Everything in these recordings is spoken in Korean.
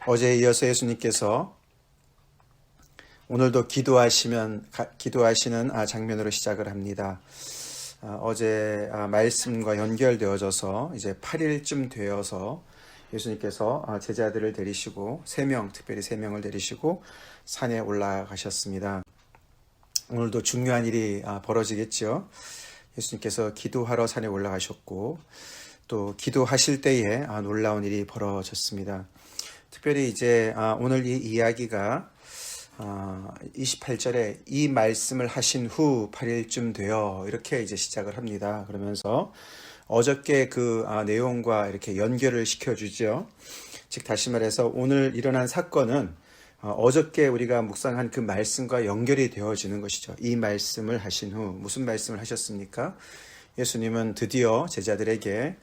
어제에 이어서 예수님께서 오늘도 기도하시는 장면으로 시작을 합니다. 어제 말씀과 연결되어져서 이제 8일쯤 되어서 예수님께서 제자들을 데리시고 특별히 3명을 데리시고 산에 올라가셨습니다. 오늘도 중요한 일이 벌어지겠죠. 예수님께서 기도하러 산에 올라가셨고 또 기도하실 때에 놀라운 일이 벌어졌습니다. 특별히 이제 오늘 이 이야기가 28절에 이 말씀을 하신 후 8일쯤 되어 이렇게 이제 시작을 합니다. 그러면서 어저께 그 내용과 이렇게 연결을 시켜주죠. 즉 다시 말해서 오늘 일어난 사건은 어저께 우리가 묵상한 그 말씀과 연결이 되어지는 것이죠. 이 말씀을 하신 후 무슨 말씀을 하셨습니까? 예수님은 드디어 제자들에게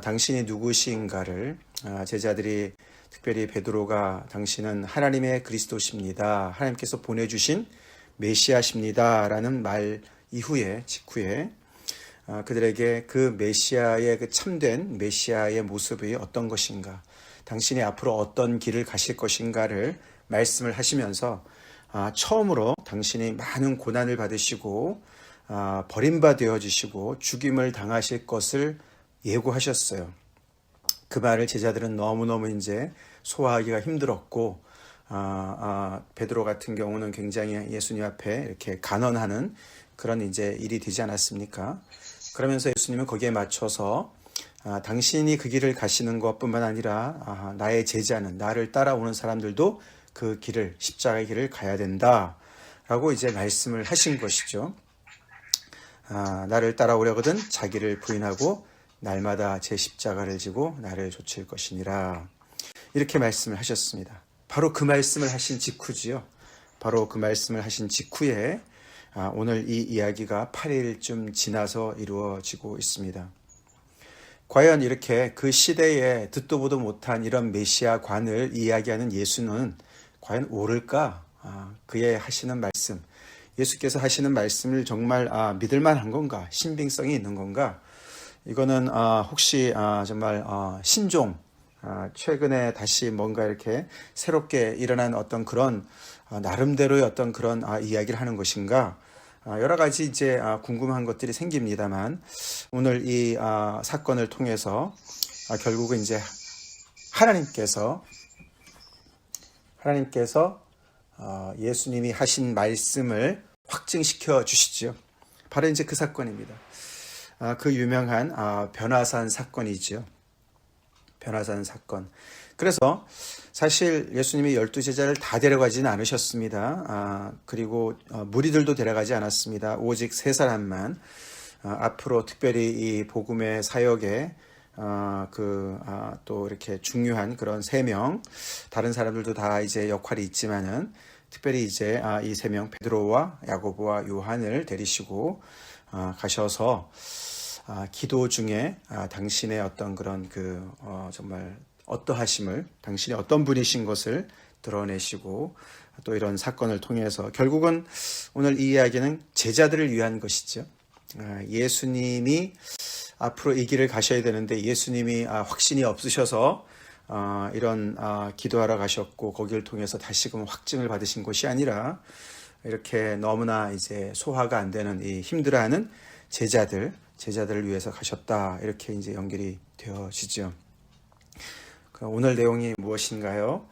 당신이 누구신가를 제자들이 특별히 베드로가 당신은 하나님의 그리스도십니다. 하나님께서 보내주신 메시아십니다. 라는 말 직후에 그들에게 그 메시아의 그 참된 메시아의 모습이 어떤 것인가, 당신이 앞으로 어떤 길을 가실 것인가를 말씀을 하시면서 처음으로 당신이 많은 고난을 받으시고 버림받아지시고 죽임을 당하실 것을 예고하셨어요. 그 말을 제자들은 너무너무 이제 소화하기가 힘들었고 베드로 같은 경우는 굉장히 예수님 앞에 이렇게 간언하는 그런 이제 일이 되지 않았습니까? 그러면서 예수님은 거기에 맞춰서 당신이 그 길을 가시는 것뿐만 아니라 나의 제자는, 나를 따라오는 사람들도 그 길을, 십자가의 길을 가야 된다라고 이제 말씀을 하신 것이죠. 나를 따라오려거든 자기를 부인하고 날마다 제 십자가를 지고 나를 좇을 것이니라, 이렇게 말씀을 하셨습니다. 바로 그 말씀을 하신 직후지요. 바로 그 말씀을 하신 직후에 오늘 이 이야기가 8일쯤 지나서 이루어지고 있습니다. 과연 이렇게 그 시대에 듣도 보도 못한 이런 메시아관을 이야기하는 예수는 과연 옳을까? 그의 하시는 말씀, 예수께서 하시는 말씀을 정말 믿을 만한 건가? 신빙성이 있는 건가? 이거는 혹시 정말 신종, 최근에 다시 뭔가 이렇게 새롭게 일어난 어떤 그런 나름대로의 어떤 그런 이야기를 하는 것인가? 여러 가지 이제 궁금한 것들이 생깁니다만 오늘 이 사건을 통해서 결국은 이제 하나님께서 예수님이 하신 말씀을 확증시켜 주시죠. 바로 이제 그 사건입니다. 그 유명한 변화산 사건이죠. 변화산 사건. 그래서 사실 예수님이 12제자를 다 데려가지는 않으셨습니다. 그리고 무리들도 데려가지 않았습니다. 오직 3사람만 앞으로 특별히 이 복음의 사역에 또 이렇게 중요한 그런 3명, 다른 사람들도 다 이제 역할이 있지만은 특별히 이제 이 3명, 베드로와 야고보와 요한을 데리시고 가셔서 기도 중에 당신의 어떤 그런 정말 어떠하심을, 당신이 어떤 분이신 것을 드러내시고 또 이런 사건을 통해서 결국은 오늘 이 이야기는 제자들을 위한 것이죠. 예수님이 앞으로 이 길을 가셔야 되는데 예수님이 확신이 없으셔서 이런 기도하러 가셨고 거기를 통해서 다시금 확증을 받으신 것이 아니라 이렇게 너무나 이제 소화가 안 되는 이 힘들어하는 제자들을 위해서 가셨다, 이렇게 이제 연결이 되어지죠. 오늘 내용이 무엇인가요?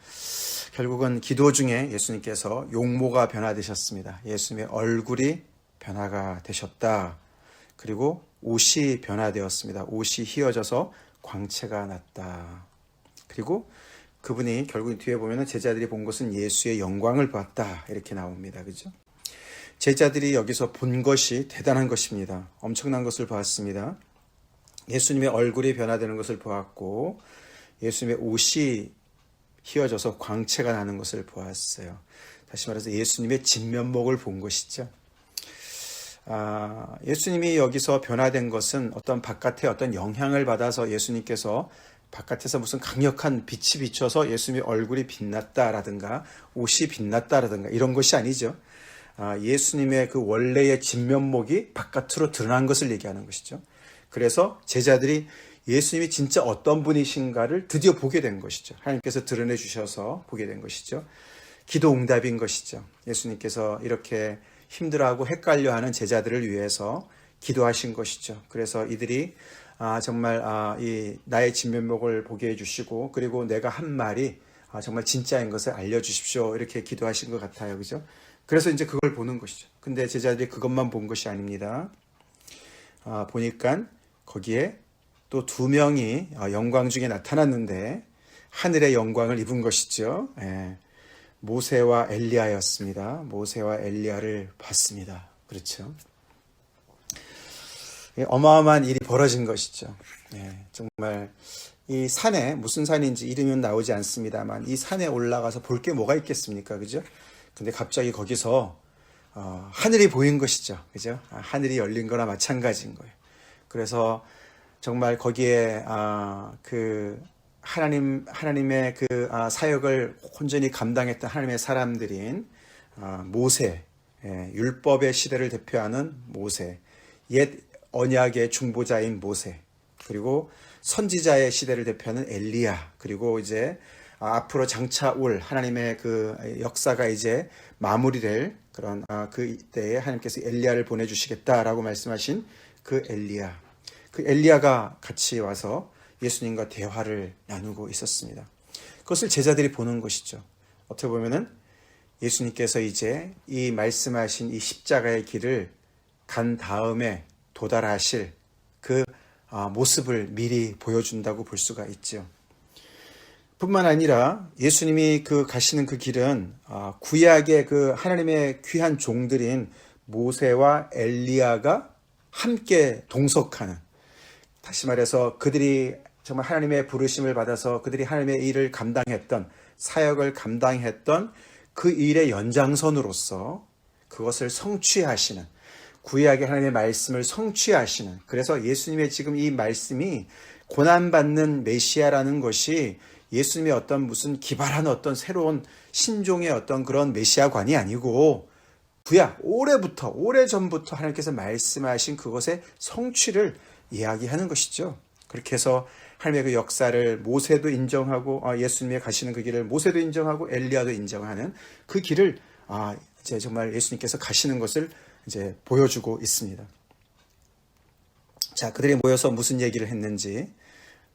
결국은 기도 중에 예수님께서 용모가 변화되셨습니다. 예수님의 얼굴이 변화가 되셨다. 그리고 옷이 변화되었습니다. 옷이 휘어져서 광채가 났다. 그리고 그분이 결국 뒤에 보면 제자들이 본 것은 예수의 영광을 봤다, 이렇게 나옵니다. 그죠? 제자들이 여기서 본 것이 대단한 것입니다. 엄청난 것을 보았습니다. 예수님의 얼굴이 변화되는 것을 보았고 예수님의 옷이 휘어져서 광채가 나는 것을 보았어요. 다시 말해서 예수님의 진면목을 본 것이죠. 예수님이 여기서 변화된 것은 어떤 바깥에 어떤 영향을 받아서 예수님께서 바깥에서 무슨 강력한 빛이 비춰서 예수님의 얼굴이 빛났다라든가 옷이 빛났다라든가 이런 것이 아니죠. 예수님의 그 원래의 진면목이 바깥으로 드러난 것을 얘기하는 것이죠. 그래서 제자들이 예수님이 진짜 어떤 분이신가를 드디어 보게 된 것이죠. 하나님께서 드러내 주셔서 보게 된 것이죠. 기도 응답인 것이죠. 예수님께서 이렇게 힘들어하고 헷갈려하는 제자들을 위해서 기도하신 것이죠. 그래서 이들이 정말 이 나의 진면목을 보게 해주시고, 그리고 내가 한 말이 정말 진짜인 것을 알려주십시오, 이렇게 기도하신 것 같아요. 그죠? 그래서 이제 그걸 보는 것이죠. 근데 제자들이 그것만 본 것이 아닙니다. 보니까 거기에 또 두 명이 영광 중에 나타났는데 하늘의 영광을 입은 것이죠. 예. 모세와 엘리야였습니다. 모세와 엘리야를 봤습니다. 그렇죠. 어마어마한 일이 벌어진 것이죠. 예. 정말 이 산에, 무슨 산인지 이름은 나오지 않습니다만 이 산에 올라가서 볼 게 뭐가 있겠습니까? 그죠? 근데 갑자기 거기서 하늘이 보인 것이죠. 그죠? 하늘이 열린 거나 마찬가지인 거예요. 그래서 정말 거기에 그 하나님의 그 사역을 온전히 감당했던 하나님의 사람들인 모세, 율법의 시대를 대표하는 모세, 옛 언약의 중보자인 모세, 그리고 선지자의 시대를 대표하는 엘리야, 그리고 이제 앞으로 장차 올 하나님의 그 역사가 이제 마무리될 그런 그 때에 하나님께서 엘리야를 보내주시겠다라고 말씀하신 그 엘리야, 그 엘리야가 같이 와서 예수님과 대화를 나누고 있었습니다. 그것을 제자들이 보는 것이죠. 어떻게 보면은 예수님께서 이제 이 말씀하신 이 십자가의 길을 간 다음에 도달하실 그 모습을 미리 보여준다고 볼 수가 있죠. 뿐만 아니라 예수님이 그 가시는 그 길은 구약의 그 하나님의 귀한 종들인 모세와 엘리야가 함께 동석하는, 다시 말해서 그들이 정말 하나님의 부르심을 받아서 그들이 하나님의 일을 감당했던, 사역을 감당했던 그 일의 연장선으로서 그것을 성취하시는, 구약의 하나님의 말씀을 성취하시는, 그래서 예수님의 지금 이 말씀이 고난받는 메시아라는 것이 예수님의 어떤 무슨 기발한 어떤 새로운 신종의 어떤 그런 메시아관이 아니고 구약 오래전부터 하나님께서 말씀하신 그것의 성취를 이야기하는 것이죠. 그렇게 해서 하나님의 그 역사를 모세도 인정하고 예수님의 가시는 그 길을 모세도 인정하고 엘리야도 인정하는 그 길을 이제 정말 예수님께서 가시는 것을 이제 보여주고 있습니다. 자, 그들이 모여서 무슨 얘기를 했는지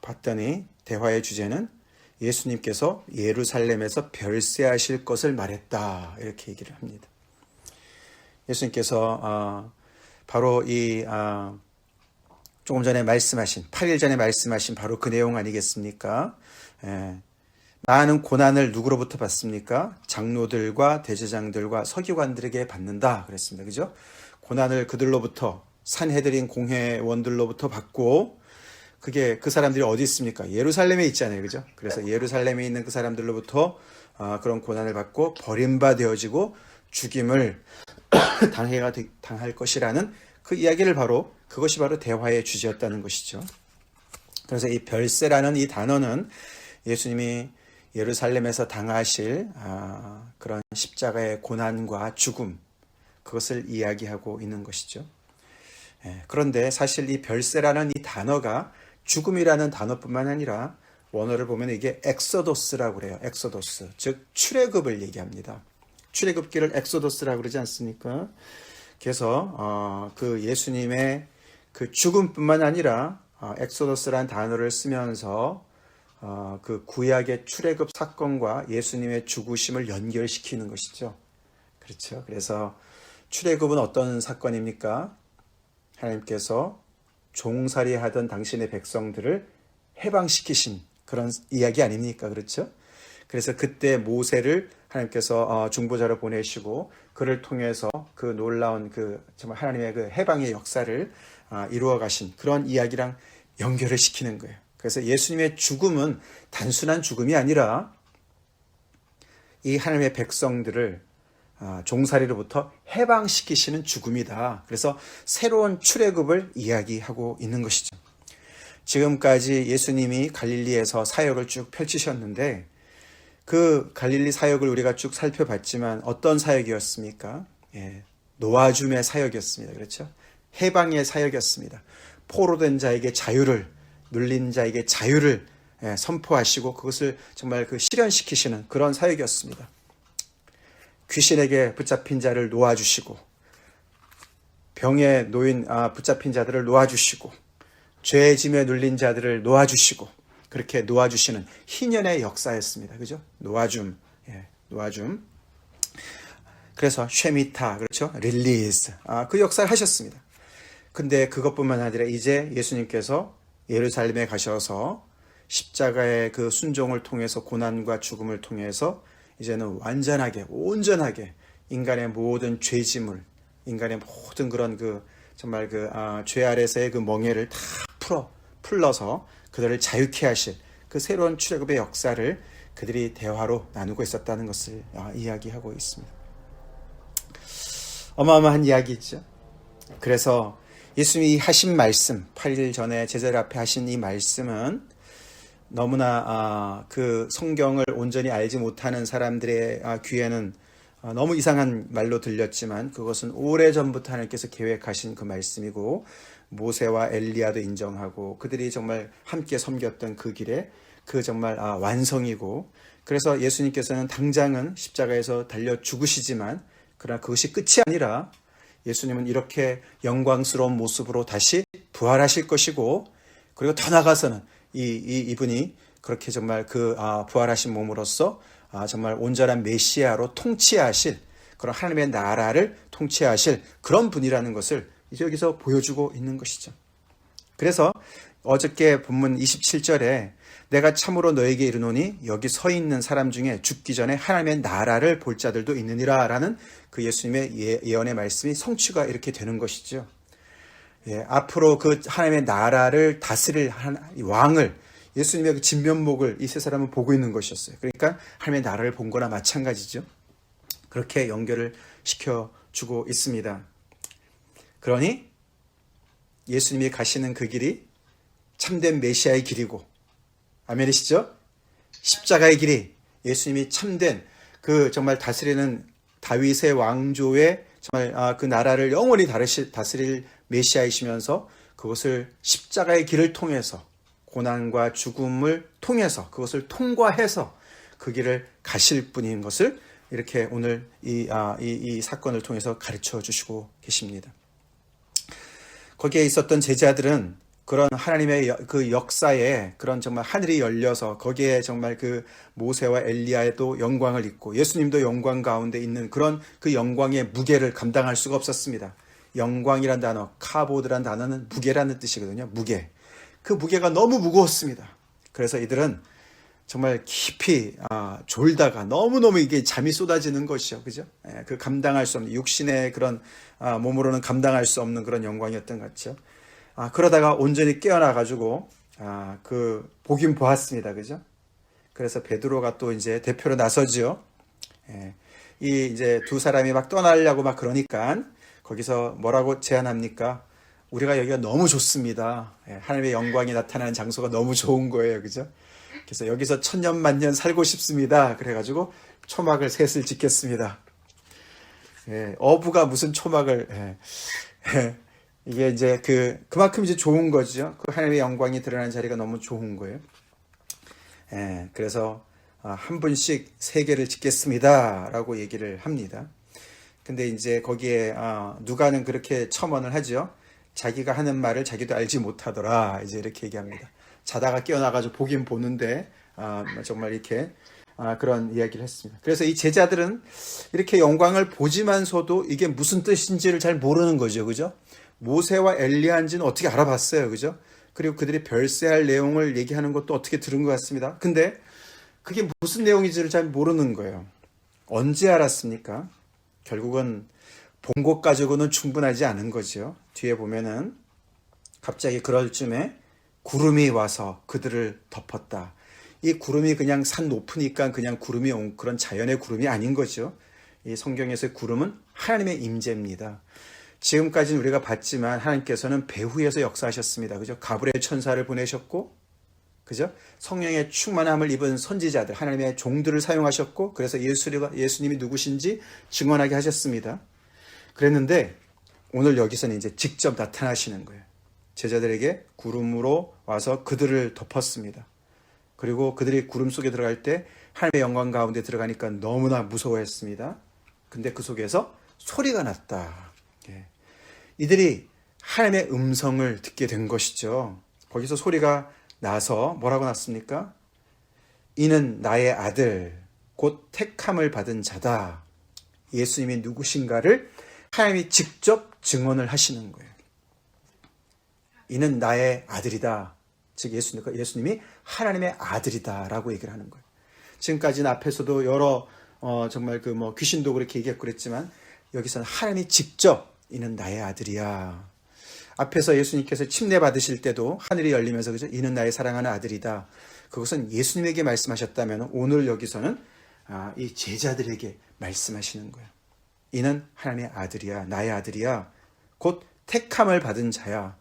봤더니 대화의 주제는 예수님께서 예루살렘에서 별세하실 것을 말했다, 이렇게 얘기를 합니다. 예수님께서 바로 이 조금 전에 말씀하신 8일 전에 말씀하신 바로 그 내용 아니겠습니까? 많은 고난을 누구로부터 받습니까? 장로들과 대제장들과 서기관들에게 받는다 그랬습니다. 그죠? 고난을 그들로부터, 산헤드린 공회원들로부터 받고, 그게 그 사람들이 어디 있습니까? 예루살렘에 있잖아요. 그죠? 그래서 예루살렘에 있는 그 사람들로부터 그런 고난을 받고 버림받아지고 죽임을 당할 것이라는 그 이야기를 그것이 바로 대화의 주제였다는 것이죠. 그래서 이 별세라는 이 단어는 예수님이 예루살렘에서 당하실 그런 십자가의 고난과 죽음, 그것을 이야기하고 있는 것이죠. 그런데 사실 이 별세라는 이 단어가 죽음이라는 단어뿐만 아니라 원어를 보면 이게 엑소도스라고 그래요. 엑소도스, 즉 출애굽을 얘기합니다. 출애굽기를 엑소도스라고 그러지 않습니까? 그래서 그 예수님의 그 죽음뿐만 아니라 엑소도스라는 단어를 쓰면서 그 구약의 출애굽 사건과 예수님의 죽으심을 연결시키는 것이죠. 그렇죠. 그래서 출애굽은 어떤 사건입니까? 하나님께서 종살이하던 당신의 백성들을 해방시키신 그런 이야기 아닙니까? 그렇죠? 그래서 그때 모세를 하나님께서 중보자로 보내시고 그를 통해서 그 놀라운 그 정말 하나님의 그 해방의 역사를 이루어 가신 그런 이야기랑 연결을 시키는 거예요. 그래서 예수님의 죽음은 단순한 죽음이 아니라 이 하나님의 백성들을 종살이로부터 해방시키시는 죽음이다. 그래서 새로운 출애굽을 이야기하고 있는 것이죠. 지금까지 예수님이 갈릴리에서 사역을 쭉 펼치셨는데 그 갈릴리 사역을 우리가 쭉 살펴봤지만 어떤 사역이었습니까? 노아줌의 사역이었습니다. 그렇죠? 해방의 사역이었습니다. 포로된 자에게 자유를, 눌린 자에게 자유를 선포하시고 그것을 정말 그 실현시키시는 그런 사역이었습니다. 귀신에게 붙잡힌 자를 놓아주시고 병에 놓인 붙잡힌 자들을 놓아주시고 죄의 짐에 눌린 자들을 놓아주시고 그렇게 놓아주시는 희년의 역사였습니다. 그죠? 놓아줌, 놓아줌. 그래서 쉐미타, 그렇죠? 릴리즈. 그 역사를 하셨습니다. 근데 그것뿐만 아니라 이제 예수님께서 예루살렘에 가셔서 십자가의 그 순종을 통해서 고난과 죽음을 통해서 이제는 완전하게, 온전하게 인간의 모든 죄짐을, 인간의 모든 그런 정말 죄 아래서의 그 멍에를 다 풀러서 그들을 자유케 하실 그 새로운 출애굽의 역사를 그들이 대화로 나누고 있었다는 것을 이야기하고 있습니다. 어마어마한 이야기죠. 그래서 예수님이 하신 말씀, 8일 전에 제자들 앞에 하신 이 말씀은 너무나 그 성경을 온전히 알지 못하는 사람들의 귀에는 너무 이상한 말로 들렸지만 그것은 오래전부터 하나님께서 계획하신 그 말씀이고 모세와 엘리야도 인정하고 그들이 정말 함께 섬겼던 그 길에 그 정말 완성이고 그래서 예수님께서는 당장은 십자가에서 달려 죽으시지만 그러나 그것이 끝이 아니라 예수님은 이렇게 영광스러운 모습으로 다시 부활하실 것이고 그리고 더 나아가서는 이분이 그렇게 정말 그 부활하신 몸으로써 정말 온전한 메시아로 통치하실 그런 하나님의 나라를 통치하실 그런 분이라는 것을 이제 여기서 보여주고 있는 것이죠. 그래서 어저께 본문 27절에 내가 참으로 너에게 이르노니 여기 서 있는 사람 중에 죽기 전에 하나님의 나라를 볼 자들도 있느니라 라는 그 예수님의 예언의 말씀이 성취가 이렇게 되는 것이죠. 앞으로 그 하나님의 나라를 다스릴 왕을 예수님의 그 진면목을 이 세 사람은 보고 있는 것이었어요. 그러니까 하나님의 나라를 본 거나 마찬가지죠. 그렇게 연결을 시켜주고 있습니다. 그러니 예수님이 가시는 그 길이 참된 메시아의 길이고 아멘이시죠? 십자가의 길이 예수님이 참된 그 정말 다스리는 다윗의 왕조의 정말 그 나라를 영원히 다스릴 메시아이시면서 그것을 십자가의 길을 통해서 고난과 죽음을 통해서 그것을 통과해서 그 길을 가실 분인 것을 이렇게 오늘 이 사건을 통해서 가르쳐 주시고 계십니다. 거기에 있었던 제자들은 그런 하나님의 그 역사에 그런 정말 하늘이 열려서 거기에 정말 그 모세와 엘리야에도 영광을 입고 예수님도 영광 가운데 있는 그런 그 영광의 무게를 감당할 수가 없었습니다. 영광이란 단어, 카보드란 단어는 무게라는 뜻이거든요. 무게. 그 무게가 너무 무거웠습니다. 그래서 이들은 정말 깊이 졸다가 너무너무 이게 잠이 쏟아지는 것이죠. 그죠? 그 감당할 수 없는 육신의 그런 몸으로는 감당할 수 없는 그런 영광이었던 것 같죠. 그러다가 온전히 깨어나가지고 그 보긴 보았습니다. 그죠? 그래서 베드로가 또 이제 대표로 나서지요. 이 이제 두 사람이 막 떠나려고 막 그러니까 거기서 뭐라고 제안합니까? 우리가 여기가 너무 좋습니다. 하나님의 영광이 나타나는 장소가 너무 좋은 거예요. 그죠? 그래서 여기서 천년 만년 살고 싶습니다. 그래가지고 초막을 셋을 짓겠습니다. 어부가 무슨 초막을 이게 이제 그만큼 이제 좋은 거죠. 그 하나님의 영광이 드러나는 자리가 너무 좋은 거예요. 그래서 한 분씩 3개를 짓겠습니다라고 얘기를 합니다. 근데 이제 거기에 누가는 그렇게 첨언을 하죠. 자기가 하는 말을 자기도 알지 못하더라. 이제 이렇게 얘기합니다. 자다가 깨어나가지고 보긴 보는데 정말 이렇게 그런 이야기를 했습니다. 그래서 이 제자들은 이렇게 영광을 보지만서도 이게 무슨 뜻인지를 잘 모르는 거죠. 그죠? 모세와 엘리야인지는 어떻게 알아봤어요. 그죠? 그리고 그들이 별세할 내용을 얘기하는 것도 어떻게 들은 것 같습니다. 근데 그게 무슨 내용인지를 잘 모르는 거예요. 언제 알았습니까? 결국은 본 것 가지고는 충분하지 않은 거죠. 뒤에 보면은 갑자기 그럴 쯤에 구름이 와서 그들을 덮었다. 이 구름이 그냥 산 높으니까 그냥 구름이 온 그런 자연의 구름이 아닌 거죠. 이 성경에서의 구름은 하나님의 임재입니다. 지금까지는 우리가 봤지만 하나님께서는 배후에서 역사하셨습니다. 그죠? 가브리엘 천사를 보내셨고, 그죠? 성령의 충만함을 입은 선지자들, 하나님의 종들을 사용하셨고, 그래서 예수님이 누구신지 증언하게 하셨습니다. 그랬는데 오늘 여기서는 이제 직접 나타나시는 거예요. 제자들에게 구름으로 와서 그들을 덮었습니다. 그리고 그들이 구름 속에 들어갈 때 하나님의 영광 가운데 들어가니까 너무나 무서워했습니다. 근데 그 속에서 소리가 났다. 예. 이들이 하나님의 음성을 듣게 된 것이죠. 거기서 소리가 나서 뭐라고 났습니까? 이는 나의 아들, 곧 택함을 받은 자다. 예수님이 누구신가를 하나님이 직접 증언을 하시는 거예요. 이는 나의 아들이다. 즉 예수님이 하나님의 아들이다라고 얘기를 하는 거예요. 지금까지는 앞에서도 여러 정말 귀신도 그렇게 얘기했고 그랬지만 여기서는 하나님이 직접 이는 나의 아들이야. 앞에서 예수님께서 침례 받으실 때도 하늘이 열리면서 그죠? 이는 나의 사랑하는 아들이다. 그것은 예수님에게 말씀하셨다면 오늘 여기서는 이 제자들에게 말씀하시는 거예요. 이는 하나님의 아들이야. 나의 아들이야. 곧 택함을 받은 자야.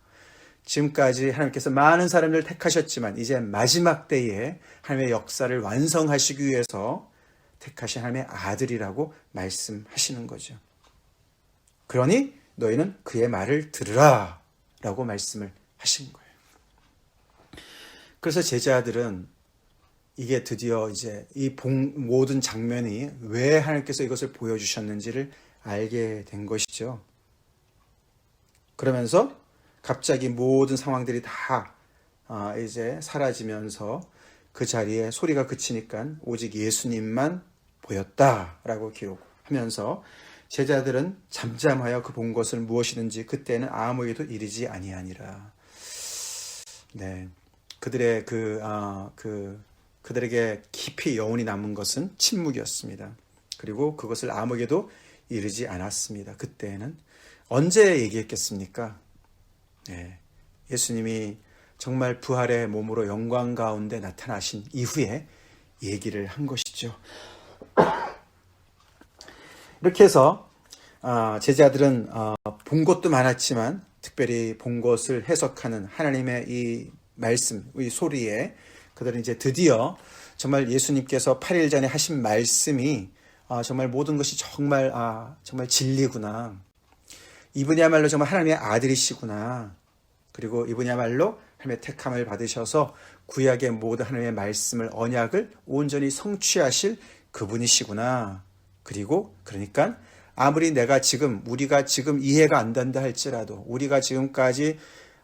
지금까지 하나님께서 많은 사람들을 택하셨지만 이제 마지막 때에 하나님의 역사를 완성하시기 위해서 택하신 하나님의 아들이라고 말씀하시는 거죠. 그러니 너희는 그의 말을 들으라 라고 말씀을 하신 거예요. 그래서 제자들은 이게 드디어 이제 이 모든 장면이 왜 하나님께서 이것을 보여주셨는지를 알게 된 것이죠. 그러면서 갑자기 모든 상황들이 다 이제 사라지면서 그 자리에 소리가 그치니까 오직 예수님만 보였다라고 기록하면서 제자들은 잠잠하여 그 본 것을 무엇이든지 그때는 아무에게도 이르지 아니하니라. 네, 그들의 그들에게 깊이 여운이 남은 것은 침묵이었습니다. 그리고 그것을 아무에게도 이르지 않았습니다. 그때는 언제 얘기했겠습니까? 네, 예수님이 정말 부활의 몸으로 영광 가운데 나타나신 이후에 얘기를 한 것이죠. 이렇게 해서 제자들은 본 것도 많았지만 특별히 본 것을 해석하는 하나님의 이 말씀, 이 소리에 그들은 이제 드디어 정말 예수님께서 8일 전에 하신 말씀이 정말 모든 것이 정말 진리구나. 이분이야말로 정말 하나님의 아들이시구나. 그리고 이분이야말로 하나님의 택함을 받으셔서 구약의 모든 하나님의 말씀을 언약을 온전히 성취하실 그분이시구나. 그리고 그러니까 아무리 우리가 지금 이해가 안 된다 할지라도 우리가 지금까지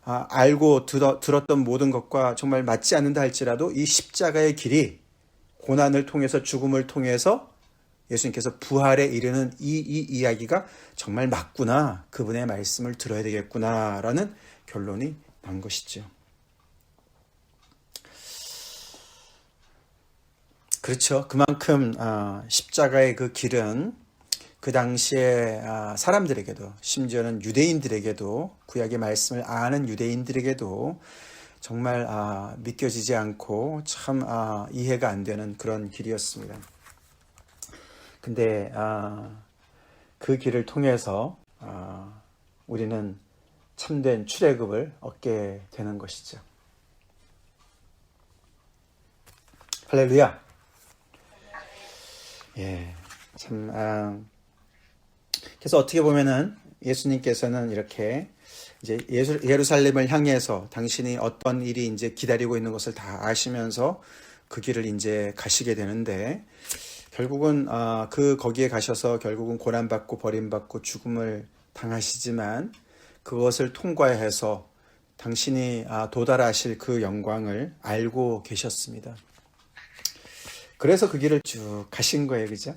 알고 들었던 모든 것과 정말 맞지 않는다 할지라도 이 십자가의 길이 고난을 통해서 죽음을 통해서 예수님께서 부활에 이르는 이 이야기가 정말 맞구나. 그분의 말씀을 들어야 되겠구나라는 결론이 난 것이죠. 그렇죠. 그만큼 십자가의 그 길은 그 당시에 사람들에게도 심지어는 유대인들에게도 구약의 말씀을 아는 유대인들에게도 정말 믿겨지지 않고 참 이해가 안 되는 그런 길이었습니다. 근데 그 길을 통해서 우리는 참된 출애굽을 얻게 되는 것이죠. 할렐루야. 예, 참 그래서 어떻게 보면은 예수님께서는 이렇게 이제 예루살렘을 향해서 당신이 어떤 일이 이제 기다리고 있는 것을 다 아시면서 그 길을 이제 가시게 되는데 결국은 거기에 가셔서 결국은 고난받고 버림받고 죽음을 당하시지만 그것을 통과해서 당신이 도달하실 그 영광을 알고 계셨습니다. 그래서 그 길을 쭉 가신 거예요. 그죠?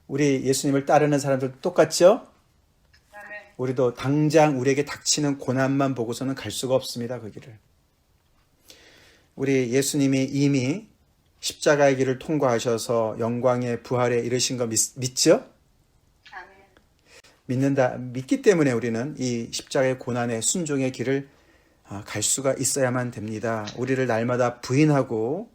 우리 예수님을 따르는 사람들도 똑같죠? 우리도 당장 우리에게 닥치는 고난만 보고서는 갈 수가 없습니다. 그 길을. 우리 예수님이 이미 십자가의 길을 통과하셔서 영광의 부활에 이르신 거 믿죠? 믿기 때문에 우리는 이 십자가의 고난의 순종의 길을 갈 수가 있어야만 됩니다. 우리를 날마다 부인하고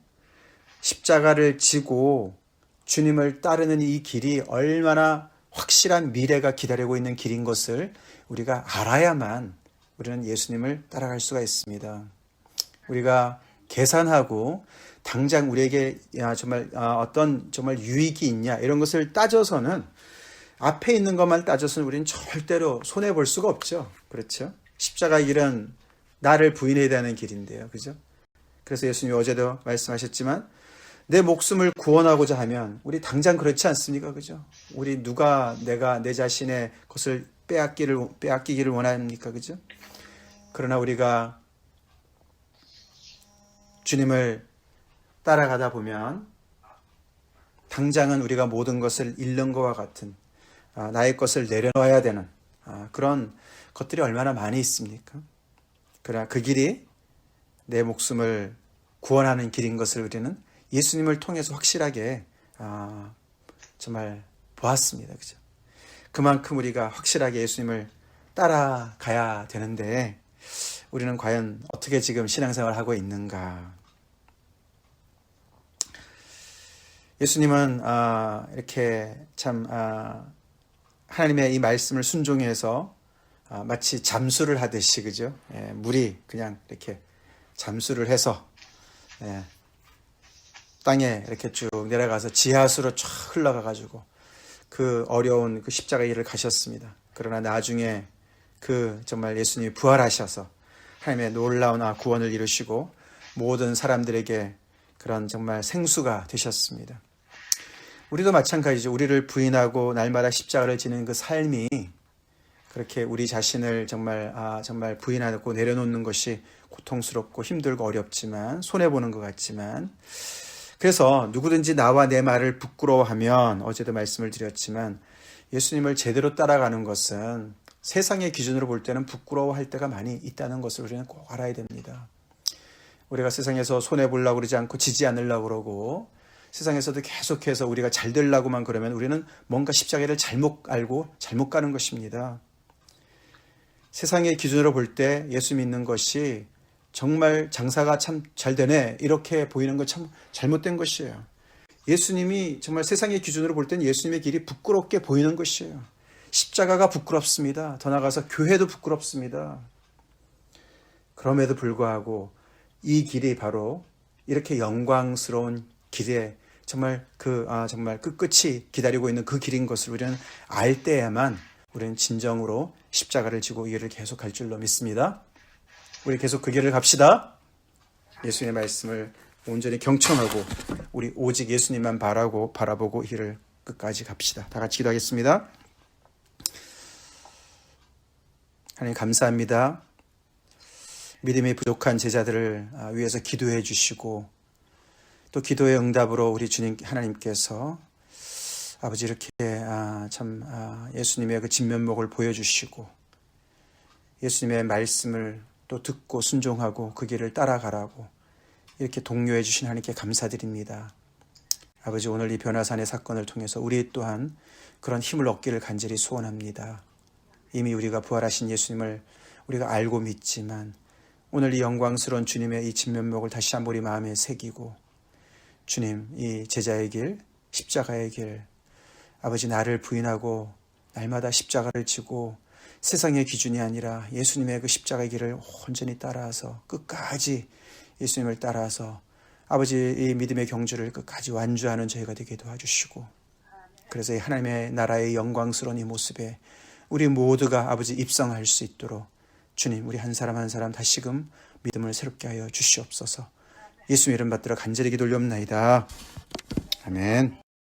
십자가를 지고 주님을 따르는 이 길이 얼마나 확실한 미래가 기다리고 있는 길인 것을 우리가 알아야만 우리는 예수님을 따라갈 수가 있습니다. 우리가 계산하고 당장 우리에게 정말 어떤 정말 유익이 있냐 이런 것을 따져서는 앞에 있는 것만 따져서는 우리는 절대로 손해볼 수가 없죠. 그렇죠? 십자가의 길은 나를 부인해야 되는 길인데요. 그죠? 그래서 예수님이 어제도 말씀하셨지만 내 목숨을 구원하고자 하면 우리 당장 그렇지 않습니까? 그죠? 우리 누가 내가 내 자신의 것을 빼앗기기를 원합니까? 그죠? 그러나 우리가 주님을 따라가다 보면 당장은 우리가 모든 것을 잃는 것과 같은 나의 것을 내려놔야 되는 그런 것들이 얼마나 많이 있습니까? 그러나 그 길이 내 목숨을 구원하는 길인 것을 우리는 예수님을 통해서 확실하게 정말 보았습니다. 그죠? 그만큼 우리가 확실하게 예수님을 따라가야 되는데 우리는 과연 어떻게 지금 신앙생활을 하고 있는가? 예수님은 이렇게 참 하나님의 이 말씀을 순종해서 마치 잠수를 하듯이 그죠? 물이 그냥 이렇게 잠수를 해서 땅에 이렇게 쭉 내려가서 지하수로 쫙 흘러가 가지고 그 어려운 그 십자가 길을 가셨습니다. 그러나 나중에 그 정말 예수님이 부활하셔서 하나님의 놀라운 구원을 이루시고 모든 사람들에게 그런 정말 생수가 되셨습니다. 우리도 마찬가지죠. 우리를 부인하고 날마다 십자가를 지는 그 삶이 그렇게 우리 자신을 정말 부인하고 내려놓는 것이 고통스럽고 힘들고 어렵지만 손해보는 것 같지만 그래서 누구든지 나와 내 말을 부끄러워하면 어제도 말씀을 드렸지만 예수님을 제대로 따라가는 것은 세상의 기준으로 볼 때는 부끄러워할 때가 많이 있다는 것을 우리는 꼭 알아야 됩니다. 우리가 세상에서 손해보려고 그러지 않고 지지 않으려고 그러고 세상에서도 계속해서 우리가 잘 되려고만 그러면 우리는 뭔가 십자가를 잘못 알고 잘못 가는 것입니다. 세상의 기준으로 볼 때 예수 믿는 것이 정말 장사가 참 잘 되네 이렇게 보이는 건 참 잘못된 것이에요. 예수님이 정말 세상의 기준으로 볼 때는 예수님의 길이 부끄럽게 보이는 것이에요. 십자가가 부끄럽습니다. 더 나아가서 교회도 부끄럽습니다. 그럼에도 불구하고 이 길이 바로 이렇게 영광스러운 길에 정말 정말 끝끝이 기다리고 있는 그 길인 것을 우리는 알 때야만 우리는 진정으로 십자가를 지고 이 길을 계속 갈 줄로 믿습니다. 우리 계속 그 길을 갑시다. 예수님의 말씀을 온전히 경청하고 우리 오직 예수님만 바라보고 이 길을 끝까지 갑시다. 다 같이 기도하겠습니다. 하나님 감사합니다. 믿음이 부족한 제자들을 위해서 기도해 주시고 또 기도의 응답으로 우리 주님 하나님께서 아버지 이렇게 예수님의 그 진면목을 보여주시고 예수님의 말씀을 또 듣고 순종하고 그 길을 따라가라고 이렇게 독려해 주신 하나님께 감사드립니다. 아버지 오늘 이 변화산의 사건을 통해서 우리 또한 그런 힘을 얻기를 간절히 소원합니다. 이미 우리가 부활하신 예수님을 우리가 알고 믿지만 오늘 이 영광스러운 주님의 이 진면목을 다시 한번 우리 마음에 새기고 주님 이 제자의 길, 십자가의 길 아버지 나를 부인하고 날마다 십자가를 지고 세상의 기준이 아니라 예수님의 그 십자가의 길을 온전히 따라서 끝까지 예수님을 따라서 아버지 이 믿음의 경주를 끝까지 완주하는 저희가 되게 도와주시고 그래서 이 하나님의 나라의 영광스러운 이 모습에 우리 모두가 아버지 입성할 수 있도록 주님 우리 한 사람 한 사람 다시금 믿음을 새롭게 하여 주시옵소서. 예수님 이름 받들어 간절히 기도 올리옵나이다. 아멘.